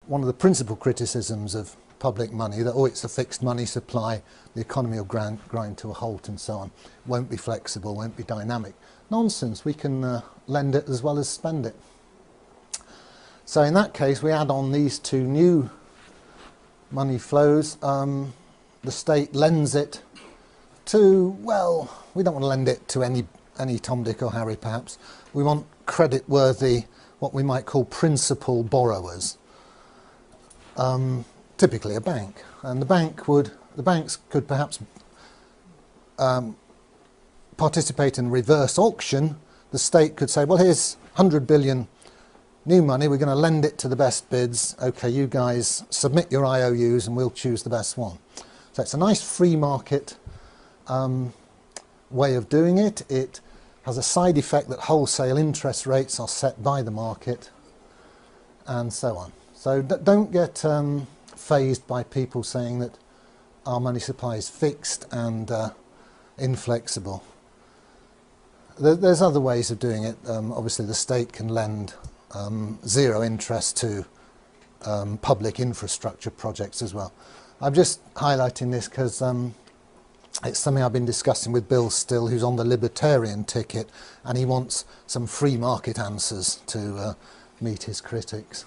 one of the principal criticisms of public money, that, oh, it's a fixed money supply, the economy will grind to a halt and so on, won't be flexible, won't be dynamic. Nonsense, we can lend it as well as spend it. So in that case, we add on these two new money flows. The state lends it to, well, we don't want to lend it to any Tom, Dick or Harry perhaps. We want credit-worthy, what we might call principal borrowers. Typically a bank, and the banks could perhaps participate in reverse auction. The state could say, well, here's 100 billion new money, we're going to lend it to the best bids. Okay, you guys submit your IOUs and we'll choose the best one. So it's a nice free market way of doing it. It has a side effect that wholesale interest rates are set by the market and so on. So don't get fazed by people saying that our money supply is fixed and inflexible. There's other ways of doing it. Obviously the state can lend zero interest to public infrastructure projects as well. I'm just highlighting this because it's something I've been discussing with Bill Still, who's on the libertarian ticket, and he wants some free market answers to meet his critics.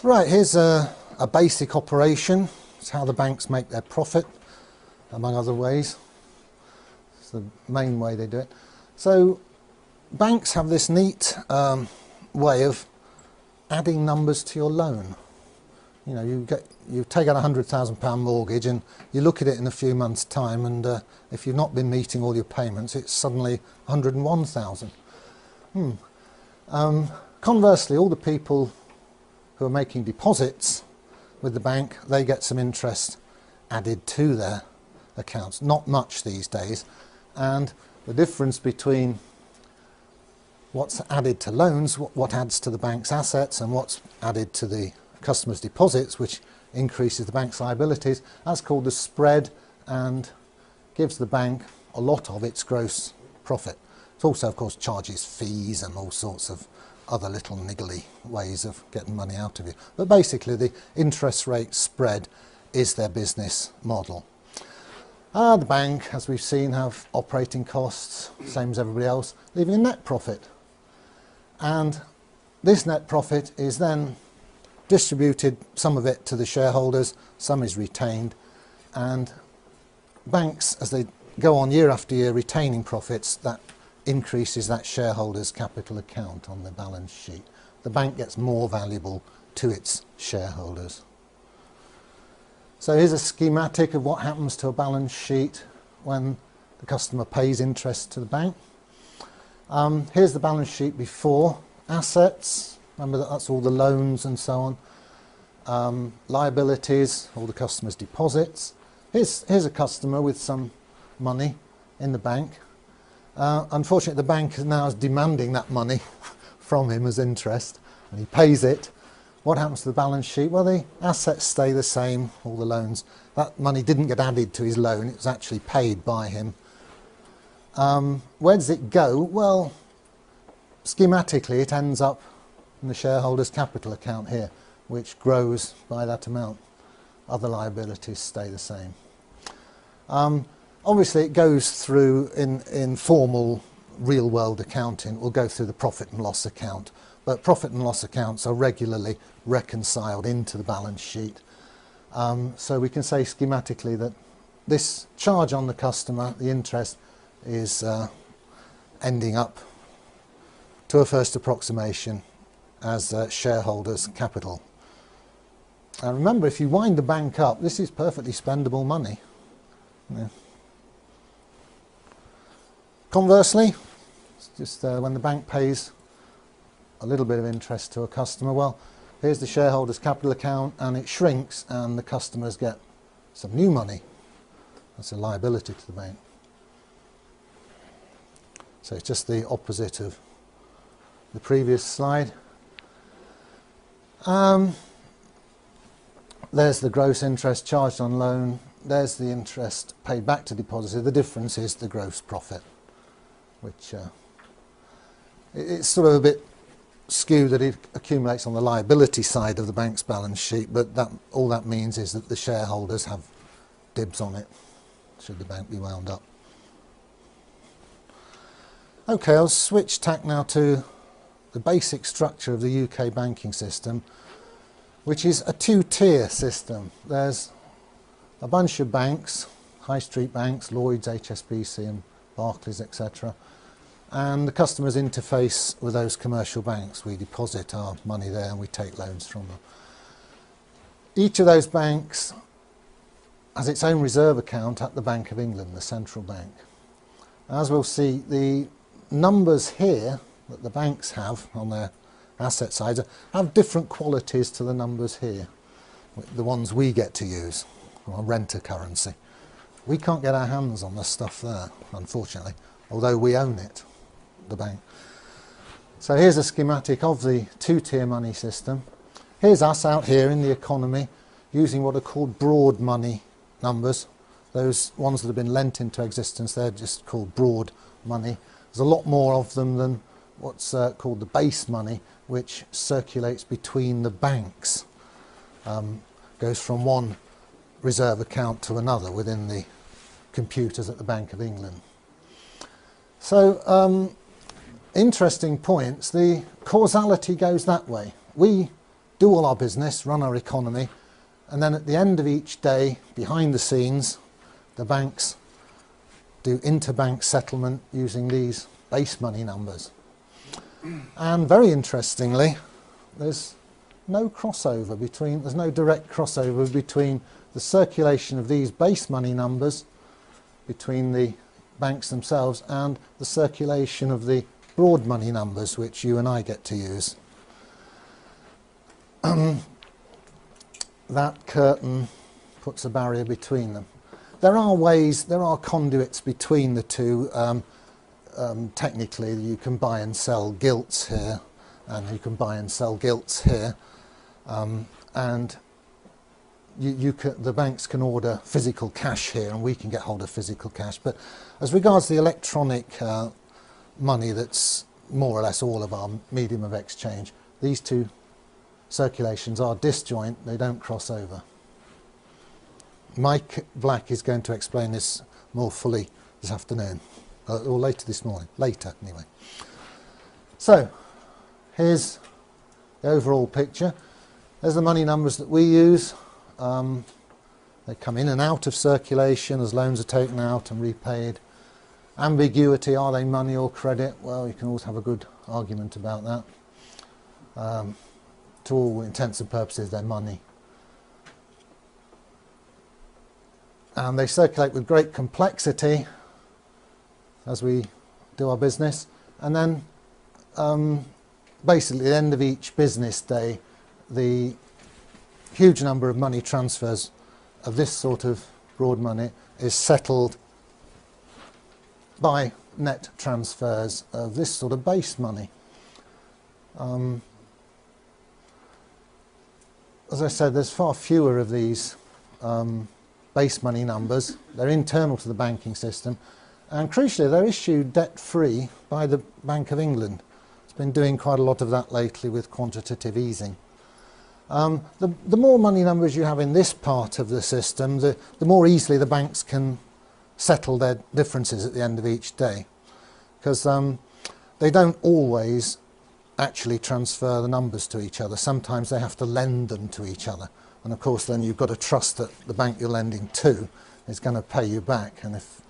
Right, here's a basic operation. It's how the banks make their profit, among other ways. It's the main way they do it. So banks have this neat way of adding numbers to your loan. You know, you take out a £100,000 mortgage and you look at it in a few months' time, and if you've not been meeting all your payments, it's suddenly 101,000. Conversely, all the people who are making deposits with the bank, they get some interest added to their accounts. Not much these days, and the difference between what's added to loans, what adds to the bank's assets, and what's added to the customers' deposits, which increases the bank's liabilities, that's called the spread and gives the bank a lot of its gross profit. It also, of course, charges fees and all sorts of other little niggly ways of getting money out of you. But basically the interest rate spread is their business model. The bank, as we've seen, have operating costs, same as everybody else, leaving a net profit. And this net profit is then distributed, some of it to the shareholders, some is retained, and banks, as they go on year after year retaining profits, that increases that shareholders' capital account on the balance sheet. The bank gets more valuable to its shareholders. So here's a schematic of what happens to a balance sheet when the customer pays interest to the bank. Here's the balance sheet before. Assets, remember that's all the loans and so on. Liabilities, all the customer's deposits. Here's a customer with some money in the bank. Unfortunately, the bank now is demanding that money from him as interest, and he pays it. What happens to the balance sheet? Well, the assets stay the same, all the loans. That money didn't get added to his loan, it was actually paid by him. Where does it go? Well, schematically it ends up in the shareholders' capital account here, which grows by that amount. Other liabilities stay the same. Obviously it goes through, in formal real-world accounting, will go through the profit and loss account, but profit and loss accounts are regularly reconciled into the balance sheet. So we can say schematically that this charge on the customer, the interest, is ending up to a first approximation as shareholders' capital. And remember, if you wind the bank up, this is perfectly spendable money. Yeah. Conversely, it's just when the bank pays a little bit of interest to a customer, well, here's the shareholders' capital account, and it shrinks and the customers get some new money. That's a liability to the bank. So it's just the opposite of the previous slide. There's the gross interest charged on loan. There's the interest paid back to depositor. The difference is the gross profit, which it's sort of a bit skew that it accumulates on the liability side of the bank's balance sheet, but all that means is that the shareholders have dibs on it, should the bank be wound up. Okay, I'll switch tack now to the basic structure of the UK banking system, which is a two-tier system. There's a bunch of banks, high street banks, Lloyds, HSBC and Barclays, etc. And the customers interface with those commercial banks. We deposit our money there and we take loans from them. Each of those banks has its own reserve account at the Bank of England, the central bank. As we'll see, the numbers here that the banks have on their asset sides have different qualities to the numbers here, the ones we get to use, or renter currency. We can't get our hands on the stuff there, unfortunately, although we own it, the bank. So here's a schematic of the two-tier money system. Here's us out here in the economy using what are called broad money numbers. Those ones that have been lent into existence, they're just called broad money. There's a lot more of them than what's called the base money, which circulates between the banks. Goes from one reserve account to another within the computers at the Bank of England. So, interesting points. The causality goes that way. We do all our business, run our economy, and then at the end of each day, behind the scenes, the banks do interbank settlement using these base money numbers. And very interestingly, there's no crossover between, there's no direct crossover between the circulation of these base money numbers between the banks themselves and the circulation of the broad money numbers which you and I get to use. That curtain puts a barrier between them. There are ways, there are conduits between the two. Technically, you can buy and sell gilts here, and you can buy and sell gilts here, and the banks can order physical cash here, and we can get hold of physical cash. But as regards the electronic money, that's more or less all of our medium of exchange, these two circulations are disjoint; they don't cross over. Mike Black is going to explain this more fully this afternoon, or later this morning, later anyway. So, here's the overall picture. There's the money numbers that we use. They come in and out of circulation as loans are taken out and repaid. Ambiguity, are they money or credit? Well, you can always have a good argument about that. To all intents and purposes, they're money. And they circulate with great complexity as we do our business. And then basically at the end of each business day, the huge number of money transfers of this sort of broad money is settled by net transfers of this sort of base money. As I said, there's far fewer of these base money numbers. They're internal to the banking system, and crucially they're issued debt-free by the Bank of England. It's been doing quite a lot of that lately with quantitative easing. The more money numbers you have in this part of the system, the more easily the banks can settle their differences at the end of each day, because they don't always actually transfer the numbers to each other. Sometimes they have to lend them to each other, and of course then you've got to trust that the bank you're lending to is going to pay you back, and if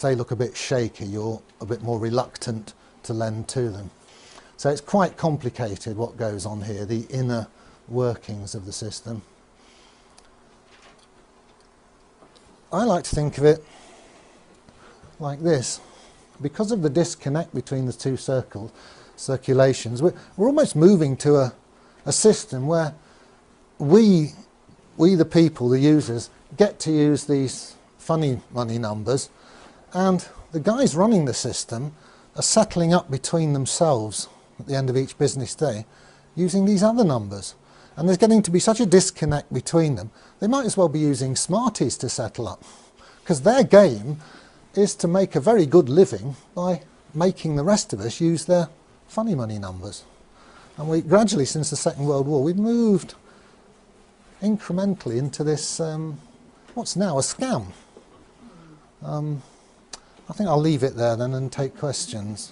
they look a bit shaky, you're a bit more reluctant to lend to them. So it's quite complicated what goes on here, the inner workings of the system. I like to think of it like this. Because of the disconnect between the two circulations, we're almost moving to a system where we the people, the users, get to use these funny money numbers, and the guys running the system are settling up between themselves at the end of each business day using these other numbers. And there's getting to be such a disconnect between them, they might as well be using Smarties to settle up, because their game is to make a very good living by making the rest of us use their funny money numbers. And we gradually, since the Second World War, we've moved incrementally into this, what's now a scam. I think I'll leave it there then and take questions.